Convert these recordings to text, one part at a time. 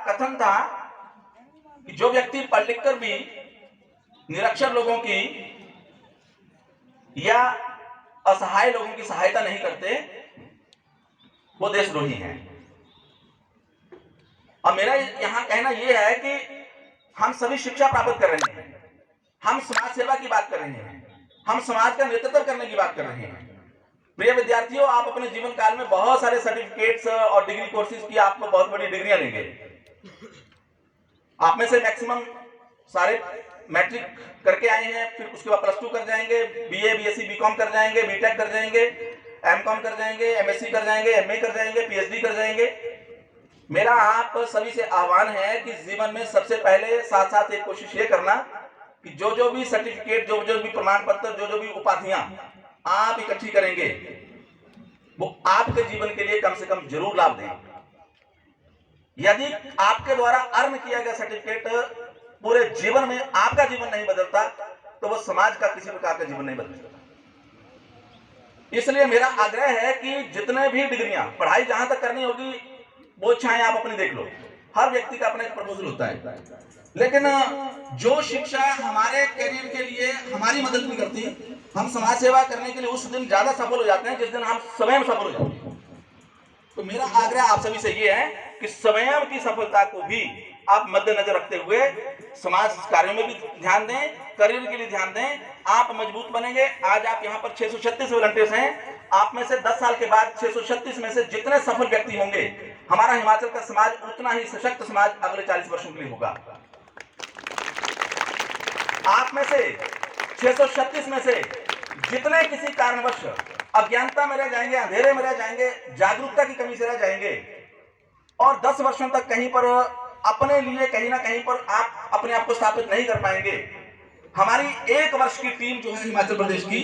कथन था कि जो व्यक्ति पढ़ लिख कर भी निरक्षर लोगों की या असहाय लोगों की सहायता नहीं करते वो देशद्रोही हैं। और मेरा यहां कहना यह है कि हम सभी शिक्षा प्राप्त कर रहे हैं, हम समाज सेवा की बात कर रहे हैं, हम समाज का नेतृत्व करने की बात कर रहे हैं। प्रिय विद्यार्थियों, आप अपने जीवन काल में बहुत सारे सर्टिफिकेट्स और डिग्री कोर्सेज की आपको बहुत बड़ी डिग्रियां लेंगे। आप में से मैक्सिमम सारे मैट्रिक करके आए हैं, फिर उसके बाद +2 कर जाएंगे, बीए बीएससी बीकॉम कर जाएंगे, बीटेक कर जाएंगे, एमकॉम कर जाएंगे, एमएससी कर जाएंगे, एमए कर जाएंगे, पीएचडी कर जाएंगे। मेरा आप सभी से आह्वान है कि जीवन में सबसे पहले साथ साथ एक कोशिश ये करना कि जो भी सर्टिफिकेट, जो भी प्रमाण पत्र, जो भी उपाधियां आप इकट्ठी करेंगे वो आपके जीवन के लिए कम से कम जरूर लाभ दें। यदि आपके द्वारा अर्न किया गया सर्टिफिकेट पूरे जीवन में आपका जीवन नहीं बदलता तो वो समाज का किसी प्रकार का जीवन नहीं बदल सकता। इसलिए मेरा आग्रह है कि जितने भी डिग्रियां पढ़ाई जहां तक करनी होगी वो इच्छाएं आप अपनी देख लो। हर व्यक्ति का अपना एक प्रपोजल होता है, लेकिन जो शिक्षा हमारे करियर के लिए हमारी मदद नहीं करती, हम समाज सेवा करने के लिए उस दिन ज्यादा सफल हो जाते हैं जिस दिन हम स्वयं सफल हो जाते हैं। तो मेरा आग्रह आप सभी से यह है कि स्वयं की सफलता को भी आप मद्देनजर रखते हुए समाज कार्यों में भी ध्यान दें, करियर के लिए ध्यान दें। आप मजबूत बनेंगे। आज आप यहाँ पर 636 वॉलंटियर्स हैं, आप में से 10 साल के बाद 636 में से जितने सफल व्यक्ति होंगे, हमारा हिमाचल का समाज उतना ही सशक्त समाज अगले 40 वर्षों के लिए होगा। आप में से 636 में से जितने किसी कारणवश अज्ञानता में रह जाएंगे, अंधेरे में रह जाएंगे, जागरूकता की कमी से रह जाएंगे और 10 वर्षों तक कहीं पर अपने लिए कहीं ना कहीं पर आप अपने आप को स्थापित नहीं कर पाएंगे, हमारी 1 वर्ष की टीम जो है हिमाचल प्रदेश की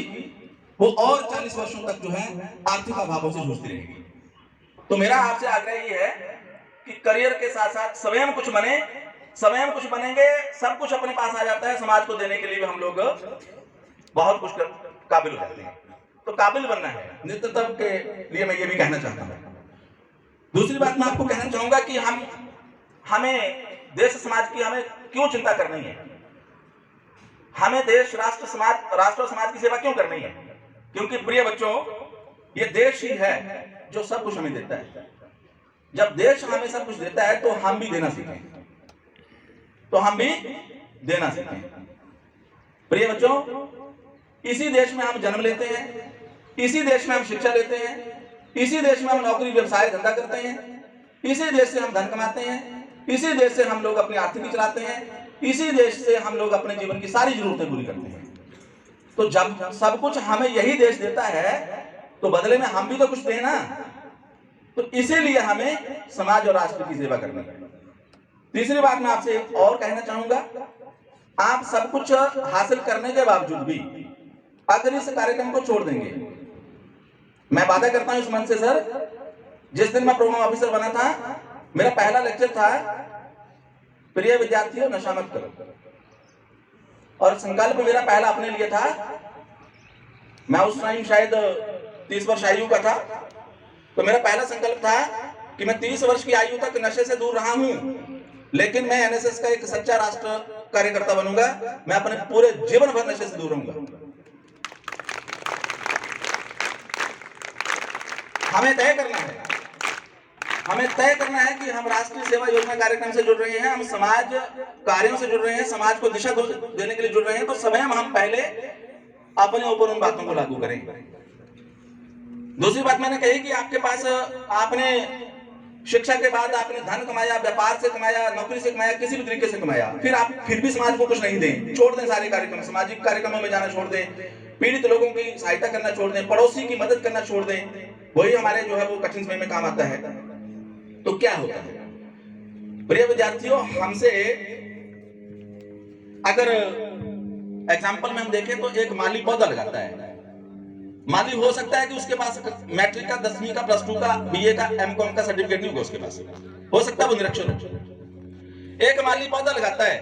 वो और 40 वर्षों तक जो है आर्थिक अभावों से जूझती रहेगी। तो मेरा आपसे आग्रह ये है कि करियर के साथ साथ स्वयं कुछ बने, स्वयं कुछ बनेंगे, सब कुछ अपने पास आ जाता है, समाज को देने के लिए भी हम लोग बहुत कुछ काबिल हो जाते हैं। तो काबिल बनना है नेतृत्व के लिए मैं ये भी कहना चाहता हूँ। दूसरी बात मैं आपको कहना चाहूंगा कि हमें देश समाज की हमें क्यों चिंता करनी है, हमें देश राष्ट्र और समाज की सेवा क्यों करनी है। क्योंकि प्रिय बच्चों, ये देश ही है जो सब कुछ हमें देता है। जब देश हमें सब कुछ देता है तो हम भी देना सीखें, प्रिय बच्चों, इसी देश में हम जन्म लेते हैं, इसी देश में हम शिक्षा लेते हैं, इसी देश में हम नौकरी व्यवसाय धंधा करते हैं, इसी देश से हम धन कमाते हैं, इसी देश से हम लोग अपनी आर्थिकी चलाते हैं, इसी देश से हम लोग अपने जीवन की सारी जरूरतें पूरी करते हैं। तो जब सब कुछ हमें यही देश देता है तो बदले में हम भी तो कुछ दें ना। तो इसीलिए हमें समाज और राष्ट्र की सेवा करनी है। तीसरी बात मैं आपसे और कहना चाहूंगा, आप सब कुछ हासिल करने के बावजूद भी अगर इस कार्यक्रम को छोड़ देंगे, मैं वादा करता हूं इस मंच से सर, जिस दिन मैं प्रोग्राम ऑफिसर बना था मेरा पहला लेक्चर था प्रिय विद्यार्थियों नशा मत करो, और संकल्प मेरा पहला अपने लिए था। मैं उस टाइम शायद 30 वर्ष आयु का था, तो मेरा पहला संकल्प था कि मैं 30 वर्ष की आयु तक नशे से दूर रहा हूं, लेकिन मैं एनएसएस का एक सच्चा राष्ट्र कार्यकर्ता बनूंगा। मैं अपने पूरे जीवन भर नशे से दूर रहूंगा। हमें तय करना है कि हम राष्ट्रीय सेवा योजना कार्यक्रम से जुड़ रहे हैं, हम समाज कार्यों से जुड़ रहे हैं, समाज को दिशा देने के लिए जुड़ रहे हैं, तो स्वयं हम पहले अपने ऊपर उन बातों को लागू करें। दूसरी बात मैंने कही कि आपके पास आपने शिक्षा के बाद आपने धन कमाया, व्यापार से कमाया, नौकरी से कमाया, किसी भी तरीके से कमाया, फिर भी समाज को कुछ नहीं दें, छोड़ दें सारे कार्यक्रम, सामाजिक कार्यक्रमों में जाना छोड़ दें, पीड़ित लोगों की सहायता करना छोड़ दें, पड़ोसी की मदद करना छोड़ दें, वही हमारे जो है वो कठिन समय में काम आता है। तो क्या होता है प्रिय विद्यार्थियों, हमसे अगर एग्जाम्पल में हम देखें तो एक माली पौधा लगाता है, माली हो सकता है कि उसके पास मैट्रिक का, 10वीं का, +2 का, बीए का, एमकॉम का सर्टिफिकेट नहीं होगा उसके पास, हो सकता है वो निरक्षर हो। एक माली पौधा लगाता है,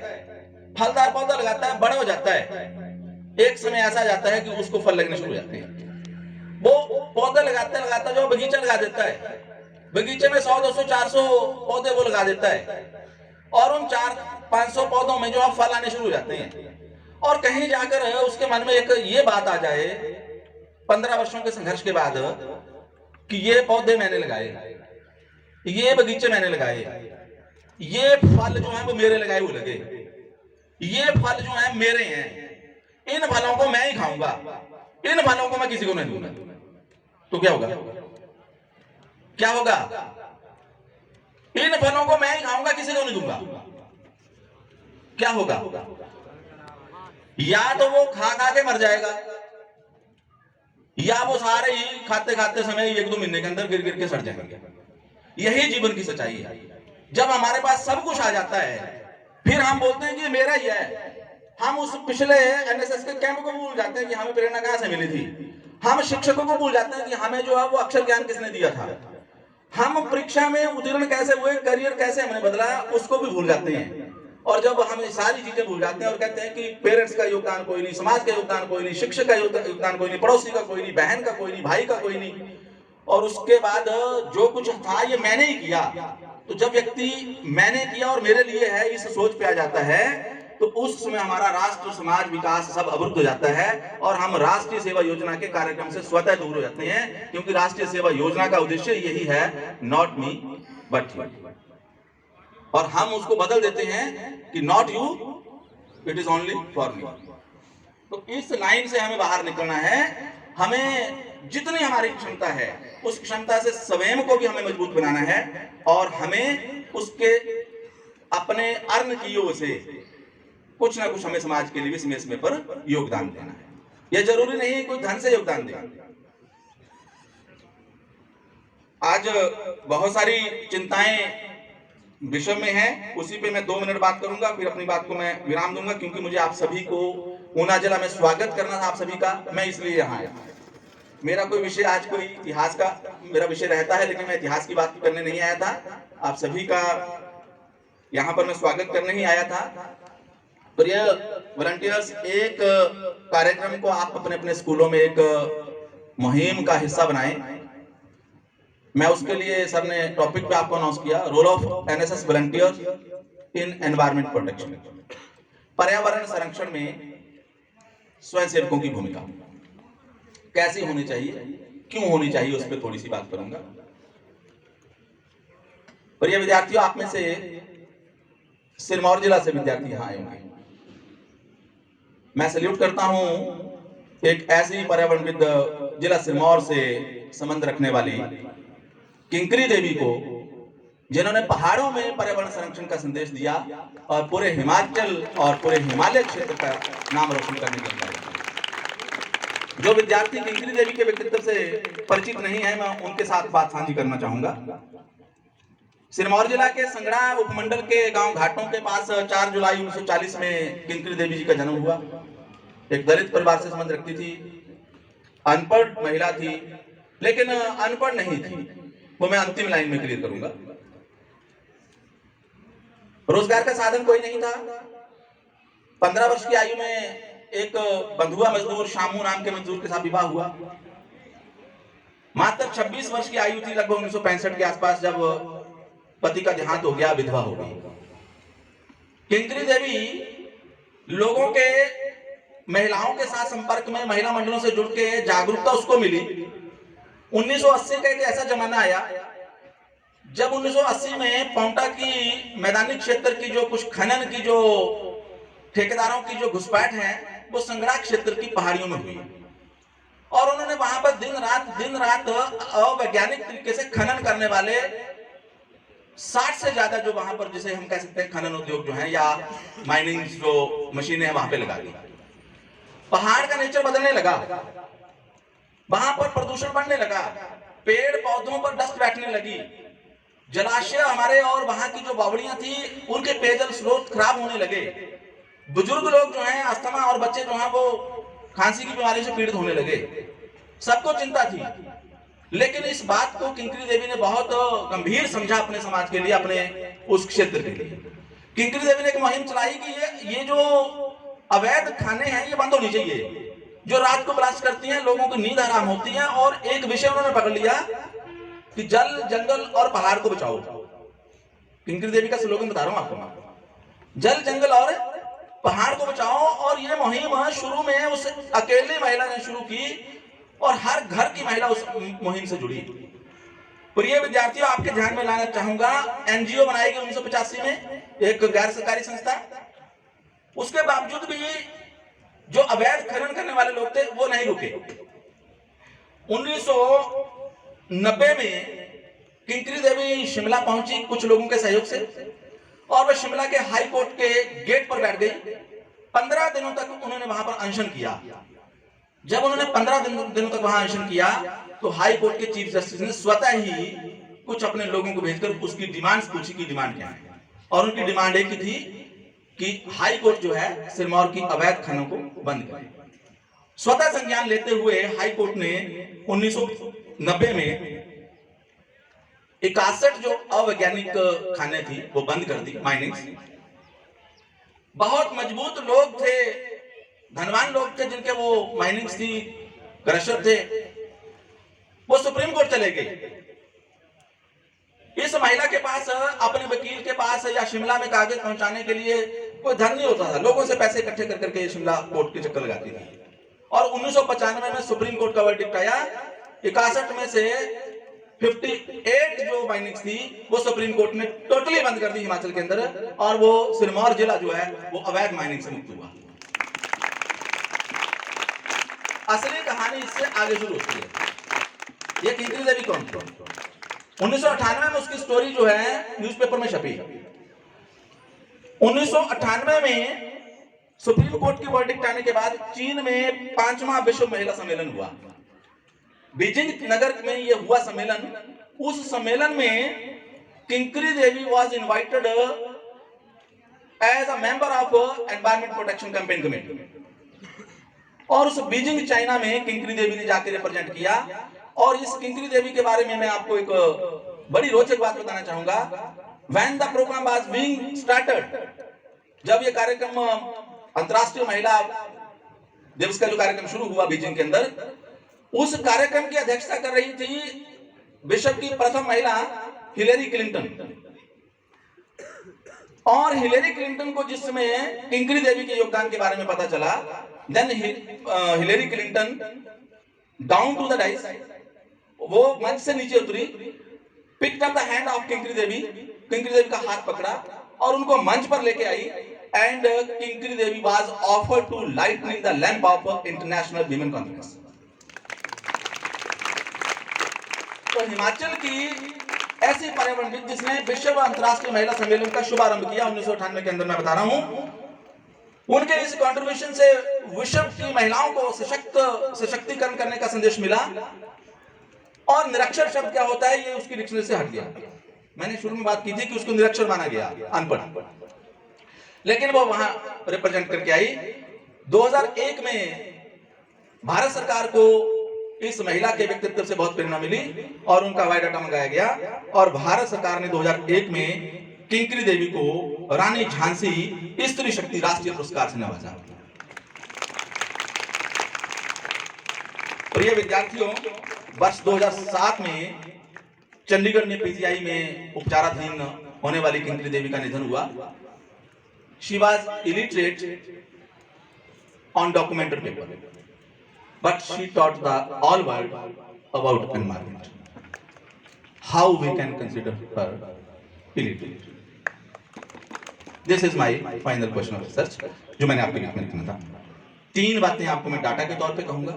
फलदार पौधा लगाता है, बड़ा हो जाता है, एक समय ऐसा जाता है कि उसको फल लगने शुरू हो जाते हैं। वो पौधे लगाता जो बगीचा लगा देता है, बगीचे में 100, 200, 400 पौधे वो लगा देता है, और उन 400-500 पौधों में जो है फल आने शुरू हो जाते हैं, और कहीं जाकर उसके मन में एक ये बात आ जाए 15 वर्षों के संघर्ष के बाद कि ये पौधे मैंने लगाए, ये बगीचे मैंने लगाए, ये फल जो है वो मेरे लगाए हुए लगे, ये फल जो है मेरे हैं, इन फलों को मैं ही खाऊंगा, इन फलों को मैं किसी को नहीं दूंगा, तो क्या होगा? क्या होगा? इन फलों को मैं ही खाऊंगा, किसी को नहीं दूंगा, क्या होगा? या तो वो खा खा के मर जाएगा, या वो सारे ही खाते खाते समय 1-2 महीने के अंदर गिर गिर के सड़ जाएंगे। यही जीवन की सच्चाई है। जब हमारे पास सब कुछ आ जाता है, फिर हम बोलते हैं कि मेरा ही है। हम उस पिछले एनएसएस के कैंप को भूल जाते हैं कि हमें प्रेरणा कहां से मिली थी। हम शिक्षकों को भूल जाते हैं कि हमें जो है वो अक्षर ज्ञान किसने दिया था। हम परीक्षा में उत्तीर्ण कैसे हुए, करियर कैसे हमने बदला, उसको भी भूल जाते हैं। और जब हम सारी चीजें भूल जाते हैं और कहते हैं कि पेरेंट्स का योगदान कोई नहीं, समाज का योगदान कोई नहीं, शिक्षक का योगदान कोई नहीं, पड़ोसी का कोई नहीं, बहन का कोई नहीं, भाई का कोई नहीं, और उसके बाद जो कुछ था ये मैंने ही किया, तो जब व्यक्ति मैंने किया और मेरे लिए है इस सोच पे आ जाता है, तो उस समय हमारा राष्ट्र, समाज, विकास सब अवरुद्ध हो जाता है और हम राष्ट्रीय सेवा योजना के कार्यक्रम से स्वतः दूर हो जाते हैं। क्योंकि राष्ट्रीय सेवा योजना का उद्देश्य यही है, नॉट मी बट यू, और हम उसको बदल देते हैं कि not you, it is only for me. तो इस लाइन से हमें बाहर निकलना है। हमें जितनी हमारी क्षमता है उस क्षमता से स्वयं को भी हमें मजबूत बनाना है, और हमें उसके अपने अर्न की ओर से कुछ ना कुछ हमें समाज के लिए भी समय समय पर योगदान देना है। यह जरूरी नहीं कोई धन से योगदान दे। आज बहुत सारी चिंताएं विषय में है, उसी पे मैं 2 मिनट बात करूंगा, फिर अपनी बात को मैं विराम दूंगा, क्योंकि मुझे आप सभी को ऊना जिला में स्वागत करना था आप सभी का, मैं इसलिए यहाँ आया। मेरा कोई विषय आज कोई इतिहास का मेरा विषय रहता है, लेकिन मैं इतिहास की बात करने नहीं आया था। आप सभी का यहाँ पर मैं स्वागत करने ही आया था। प्रिय वॉलंटियर्स, एक कार्यक्रम को आप अपने अपने स्कूलों में एक मुहिम का हिस्सा बनाएं। मैं उसके लिए सर ने टॉपिक पे आपको अनाउंस किया, role of NSS volunteer in environment protection, पर्यावरण संरक्षण में स्वयंसेवकों की भूमिका कैसी होनी चाहिए, क्यों होनी चाहिए, उस पर थोड़ी सी बात करूंगा। प्रिय विद्यार्थियों, आप में से सिरमौर जिला से विद्यार्थी यहाँ आए होंगे। मैं सैल्यूट करता हूं एक ऐसी पर्यावरणविद जिला सिरमौर से संबंध रखने वाली किंकरी देवी को, जिन्होंने पहाड़ों में पर्यावरण संरक्षण का संदेश दिया और पूरे हिमाचल और पूरे हिमालय क्षेत्र का नाम रोशन करने के लिए। जो विद्यार्थी किंकरी देवी के व्यक्तित्व से परिचित नहीं है, मैं उनके साथ बात साझी करना चाहूंगा। सिरमौर जिला के संगड़ा उपमंडल के गांव घाटों के पास 4 जुलाई 1940 में किंकरी देवी जी का जन्म हुआ। एक दलित परिवार से संबंध रखती थी, अनपढ़ महिला थी, लेकिन अनपढ़ नहीं थी, वो मैं अंतिम लाइन में क्लियर करूंगा। रोजगार का साधन कोई नहीं था। 15 वर्ष की आयु में एक बंधुआ मजदूर शामू नाम के मजदूर के साथ विवाह हुआ। मात्र 26 वर्ष की आयु थी, लगभग 1965 के आसपास, जब पति का देहांत हो गया, विधवा हो गई। किंकरी देवी लोगों के, महिलाओं के साथ संपर्क में, महिला मंडलों से जुड़ के जागरूकता उसको मिली। 1980 का एक ऐसा जमाना आया जब 1980 में पाउंटा की मैदानी क्षेत्र की जो कुछ खनन की जो ठेकेदारों की जो घुसपैठ है, वो संगड़ा क्षेत्र की पहाड़ियों में हुई, और उन्होंने वहां पर दिन रात अवैज्ञानिक तरीके से खनन करने वाले 60 से ज्यादा, जो वहां पर जिसे हम कह सकते हैं खनन उद्योग जो है या माइनिंग जो मशीनें हैं, वहां पे लगा दी। पहाड़ का नेचर बदलने लगा, वहां पर प्रदूषण बढ़ने लगा, पेड़ पौधों पर डस्ट बैठने लगी, जलाशय हमारे और वहां की जो बावड़ियां थी उनके पेयजल स्रोत खराब होने लगे, बुजुर्ग लोग जो हैं अस्थमा और बच्चे जो हैं वो खांसी की बीमारी से पीड़ित होने लगे। सबको चिंता थी, लेकिन इस बात को किंकरी देवी ने बहुत गंभीर समझा अपने समाज के लिए, अपने उस क्षेत्र के लिए। किंकरी देवी ने एक मुहिम चलाई कि ये जो अवैध खाने हैं ये बंद होनी चाहिए, जो रात को ब्लास्ट करती हैं, लोगों की नींद हराम होती है। और एक विषय उन्होंने पकड़ लिया कि जल, जंगल और पहाड़ को बचाओ। किंकरी देवी का स्लोगन बता रहा हूं आपको मैं। जल जंगल और पहाड़ को बचाओ। और ये मुहिम शुरू में उस अकेली महिला ने शुरू की और हर घर की महिला उस मुहिम से जुड़ी। प्रिय विद्यार्थियों, आपके ध्यान में लाना चाहूंगा, एनजीओ बनाई गई 1985 में, एक गैर सरकारी संस्था। उसके बावजूद भी जो अवैध खनन करने वाले लोग थे वो नहीं रुके। 1990 में किंकरी देवी शिमला पहुंची कुछ लोगों के सहयोग से, और वह शिमला के हाई कोर्ट के गेट पर बैठ गई। 15 दिनों तक उन्होंने वहां पर अनशन किया। जब उन्होंने 15 दिनों तक वहां अनशन किया तो हाई कोर्ट के चीफ जस्टिस ने स्वतः ही कुछ अपने लोगों को भेजकर उसकी डिमांड्स पूछी कि डिमांड क्या है। और उनकी डिमांड एक ही थी कि हाई कोर्ट जो है सिरमौर की अवैध खनन को बंद करे। स्वतः संज्ञान लेते हुए हाई कोर्ट ने 1990 में 61 जो अवैज्ञानिक खाने थी वो बंद कर दी, माइनिंग्स। बहुत मजबूत लोग थे, धनवान लोग थे जिनके वो माइनिंग्स थी, क्रशर थे, वो सुप्रीम कोर्ट चले गए। इस महिला के पास, अपने वकील के पास या शिमला में कागज पहुंचाने के लिए कोई धन नहीं होता था। लोगों से पैसे इकट्ठे कर करके शिमला कोर्ट के चक्कर लगाती थी। और 1995 में सुप्रीम कोर्ट का वर्डिक्ट आया। 61 में से 58 जो माइनिंग्स थी वो सुप्रीम कोर्ट ने टोटली बंद कर दी हिमाचल के अंदर, और वो सिरमौर जिला जो है वो अवैध माइनिंग से मुक्त हुआ। असली कहानी इससे आगे शुरू होती है। ये किंकरी देवी कौन थी? 1998 में उसकी स्टोरी जो है न्यूज़पेपर में छपी। 1998 में सुप्रीम कोर्ट की वर्डिक्ट आने के बाद चीन में 5वां विश्व महिला सम्मेलन हुआ। बीजिंग नगर में यह हुआ सम्मेलन। उस सम्मेलन में Kinkri Devi was invited as a member of environment protection campaign committee. और उस बीजिंग चाइना में किंकरी देवी ने जाकर रिप्रेजेंट किया। और इस किंकरी देवी के बारे में मैं आपको एक बड़ी रोचक बात बताना चाहूंगा। When the programme was being started, जब यह कार्यक्रम अंतरराष्ट्रीय महिला दिवस का जो कार्यक्रम शुरू हुआ बीजिंग के अंदर, उस कार्यक्रम की अध्यक्षता कर रही थी विश्व की प्रथम महिला हिलेरी क्लिंटन। और हिलेरी क्लिंटन को जिस समय किंकरी देवी के योगदान के बारे में पता चला, then Hillary Clinton down to the dais, वो मंच से नीचे उतरी, picked up the hand of Kinkri Devi का हाथ पकड़ा और उनको मंच पर लेके आई। And Kinkri Devi was offered to lightning the lamp of international women conference. तो हिमाचल की ऐसी पर्यावरणविद जिसने विश्व अंतरराष्ट्रीय महिला सम्मेलन का शुभारंभ किया 1998 के अंदर, मैं बता रहा हूं, उनके इस कंट्रीब्यूशन से विश्व की महिलाओं को सशक्तिकरण करने का संदेश मिला। और निरक्षर शब्द क्या होता है ये उसकी डिक्शनरी से हट गया। मैंने शुरू में बात की थी कि उसको निरक्षर माना गया, अनपढ़, लेकिन वो वहां रिप्रेजेंट करके आई। 2001 में भारत सरकार को इस महिला के व्यक्तित्व से बहुत प्रेरणा मिली और उनका बायोडाटा मंगाया गया। और भारत सरकार ने 2001 में किंकरी देवी को रानी झांसी स्त्री शक्ति राष्ट्रीय पुरस्कार से नवाजा। प्रिय विद्यार्थियों, वर्ष 2007 में चंडीगढ़ में पीजीआई में उपचाराधीन होने वाली किंकरी देवी का निधन हुआ। She was illiterate on documented paper, but she taught the all world about environment. How we can consider her illiterate? This is my final question of research, जो मैंने आपके बीच में लिखना था। 3 बातें आपको मैं डाटा के तौर पे कहूंगा,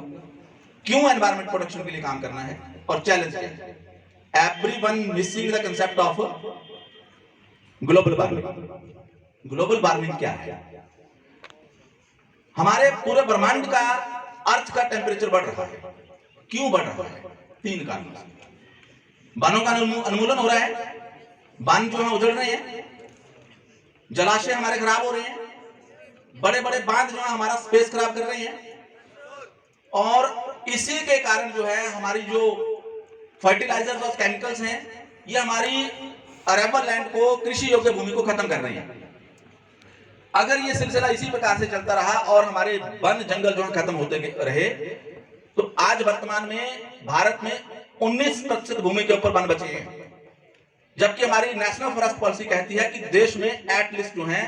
क्यों एनवायरमेंट प्रोटेक्शन के लिए काम करना है और चैलेंज क्या है। Everyone missing the concept of global warming. Global warming क्या है? हमारे पूरे ब्रह्मांड का अर्थ का टेम्परेचर बढ़ रहा है। क्यों बढ़ रहा है? 3 कारणों से। वनों का उन्मूलन हो रहा है, वन जो है उजड़ रहे हैं, जलाशय हमारे खराब हो रहे हैं, बड़े बड़े बांध जो है हमारा स्पेस खराब कर रहे हैं, और इसी के कारण जो है हमारी जो फर्टिलाइजर्स और केमिकल्स हैं ये हमारी अरेबल लैंड को, कृषि योग्य भूमि को खत्म कर रहे हैं। अगर ये सिलसिला इसी प्रकार से चलता रहा और हमारे वन जंगल जो खत्म होते रहे, तो आज वर्तमान में भारत में 19% भूमि के ऊपर वन बचे हैं। जबकि हमारी नेशनल फॉरेस्ट पॉलिसी कहती है कि देश में एटलीस्ट जो है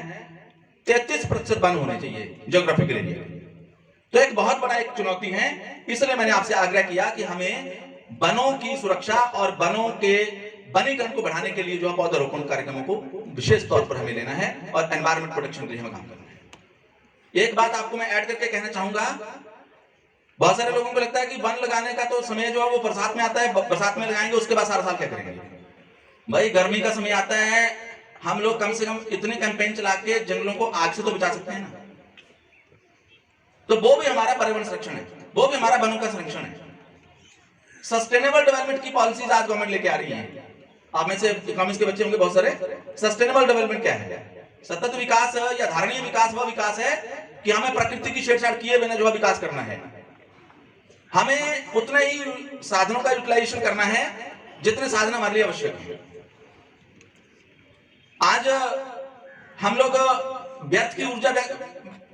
33% वन होने चाहिए ज्योग्राफिकल एरिया। तो एक बहुत बड़ा एक चुनौती है, इसलिए मैंने आपसे आग्रह किया कि हमें वनों की सुरक्षा और वनों के वनीकरण को बढ़ाने के लिए जो है पौधारोपण कार्यक्रमों को विशेष तौर पर हमें लेना है और एनवायरमेंट प्रोटेक्शन के लिए हमें काम करना है। एक बात आपको मैं ऐड करके कहना चाहूंगा, बहुत सारे लोगों को लगता है कि वन लगाने का तो समय जो है वो बरसात में आता है, बरसात में लगाएंगे उसके बाद सारा साल क्या करेंगे। भाई गर्मी का समय आता है, हम लोग कम से कम इतने कैंपेन चला के जंगलों को आग से तो बचा सकते हैं ना। तो वो भी हमारा पर्यावरण संरक्षण है, वो भी हमारा वनों का संरक्षण है। सस्टेनेबल डेवलपमेंट की पॉलिसीज आज गवर्नमेंट लेके आ रही है। आप में से इकोनॉमिक्स के बच्चे होंगे बहुत सारे। सस्टेनेबल डेवलपमेंट क्या है? सतत विकास या धारणीय विकास वह विकास है कि हमें प्रकृति की छेड़छाड़ किए बिना जो विकास करना है। हमें उतने ही साधनों का यूटिलाइजेशन करना है जितने साधन हमारे लिए आवश्यक है। आज हम लोग व्यर्थ की ऊर्जा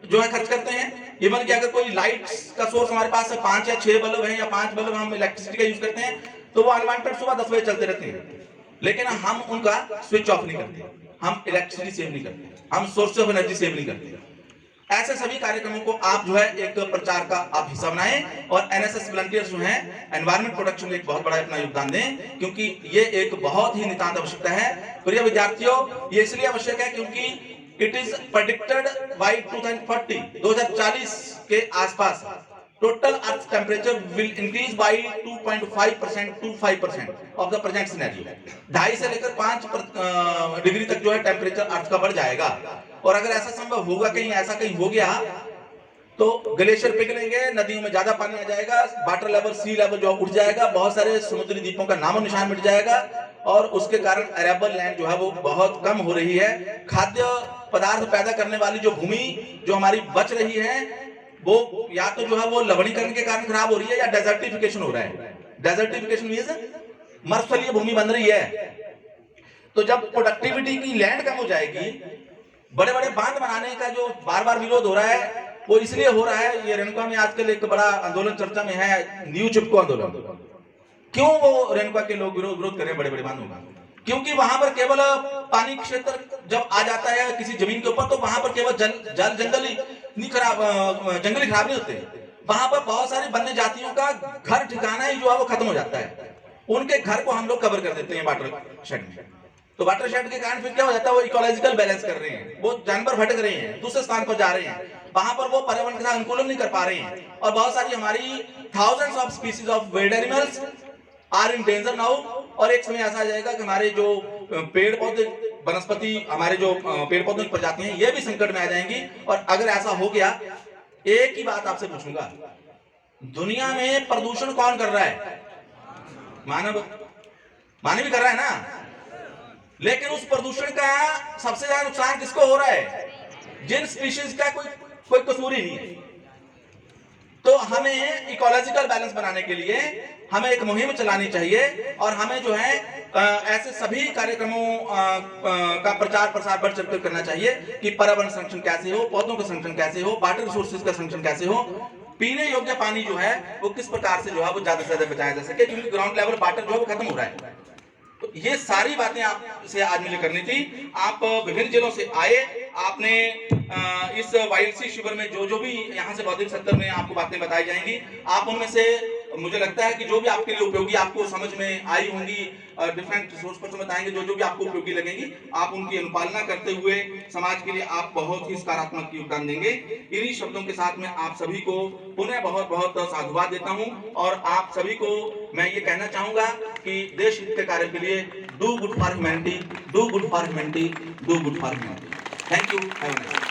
जो है खर्च करते हैं। इवन कि अगर कोई लाइट का सोर्स हमारे पास 5 या 6 बल्ब है या 5 बल्ब हम इलेक्ट्रिसिटी का यूज करते हैं, तो वो अनवांटेड सुबह 10 बजे चलते रहते हैं, लेकिन हम उनका स्विच ऑफ नहीं करते, हम इलेक्ट्रिसिटी सेव नहीं करते, हम सोर्स ऑफ एनर्जी सेव नहीं करते। ऐसे सभी कार्यक्रमों को आप जो है एक प्रचार का आप हिस्सा बनाएं और एनएसएस वॉलंटियर्स जो हैं एनवायरमेंट प्रोटेक्शन में एक बहुत बड़ा अपना योगदान दें, क्योंकि ये एक बहुत ही नितांत आवश्यकता है। प्रिय विद्यार्थियों, ये इसलिए आवश्यक है क्योंकि इट इज प्रेडिक्टेड बाय 2040 के आसपास total earth temperature will increase by 2.5% to 5% of the present scenario. 2.5 से लेकर 5 डिग्री तक जो है टेम्परेचर अर्थ का बढ़ जाएगा। और अगर ऐसा संभव होगा, कहीं ऐसा कहीं हो गया तो ग्लेशियर पिघलेंगे, नदियों में ज्यादा पानी आ जाएगा, वाटर लेवल सी लेवल जो उठ जाएगा, बहुत सारे समुद्री द्वीपों का नामो निशान मिट जाएगा और उसके कारण अरेबल लैंड जो है वो बहुत कम हो रही है। खाद्य पदार्थ पैदा करने वाली जो भूमि जो हमारी बच रही है वो या तो जो है वो लवणीकरण के कारण खराब हो रही है या डेजर्टिफिकेशन हो रहा है। डेजर्टिफिकेशन मींस मरुस्थलीय भूमि बन रही है। तो जब प्रोडक्टिविटी की लैंड कम हो जाएगी, बड़े बड़े बांध बनाने का जो बार बार विरोध हो रहा है वो इसलिए हो रहा है। ये रेणुका में आजकल एक बड़ा आंदोलन चर्चा में है, न्यू चिपको आंदोलन। क्यों वो रेणुका के लोग विरोध कर रहे हैं बड़े बड़े बांधों का? क्योंकि वहां पर केवल पानी क्षेत्र जब आ जाता है किसी जमीन के ऊपर, तो वहां पर केवल जंगली खराब नहीं होते, वहां पर बहुत सारी वन्य जातियों का घर ठिकाना ही जो है वो खत्म हो जाता है। उनके घर को हम लोग कवर कर देते हैं वाटर शेड में। तो वाटर शेड के कारण फिर क्या हो जाता है, वो इकोलॉजिकल बैलेंस कर रहे हैं, वो जानवर भटक रहे हैं, दूसरे स्थान पर जा रहे हैं, वहां पर वो पर्यावरण के साथ अनुकूलन नहीं कर पा रहे हैं और बहुत सारी हमारी thousands of species of wild animals are in danger now. और एक समय ऐसा आ जाएगा कि हमारे जो पेड़ पौधे वनस्पति हमारे जो पेड़ पौधों की प्रजातियां हैं ये भी संकट में आ जाएंगी। और अगर ऐसा हो गया, एक ही बात आपसे पूछूंगा, दुनिया में प्रदूषण कौन कर रहा है? मानव ही कर रहा है ना। लेकिन उस प्रदूषण का सबसे ज्यादा नुकसान किसको हो रहा है? जिन स्पीशीज का कोई कसूर ही नहीं है। तो हमें इकोलॉजिकल बैलेंस बनाने के लिए हमें एक मुहिम चलानी चाहिए और हमें जो है ऐसे सभी कार्यक्रमों का प्रचार प्रसार बढ़ चढ़कर करना चाहिए कि पर्यावरण संरक्षण कैसे हो, पौधों का संरक्षण कैसे हो, वाटर रिसोर्सेज का संरक्षण कैसे हो, पीने योग्य पानी जो है वो किस प्रकार से जो है वो ज्यादा से ज्यादा बचाया जा सके, क्योंकि ग्राउंड लेवल वाटर जो है वो खत्म हो रहा है। तो ये सारी बातें आपसे आज मुझे करनी थी। आप विभिन्न जिलों से आए, आपने इस वाईएलसी शिविर में जो भी यहाँ से बौद्धिक सत्र में आपको बातें बताई जाएंगी, आप उनमें से मुझे लगता है कि जो भी आपके लिए उपयोगी आपको समझ में आई होंगी, डिफरेंट सोर्स पर बताएंगे, जो भी आपको उपयोगी लगेंगी, आप उनकी अनुपालना करते हुए समाज के लिए आप बहुत ही सकारात्मक योगदान देंगे। इन्हीं शब्दों के साथ में आप सभी को पुनः बहुत बहुत साधुवाद देता हूं और आप सभी को मैं ये कहना चाहूंगा कि देश हित के कार्य के लिए do good for humanity, do good for humanity, do good for humanity. Thank you.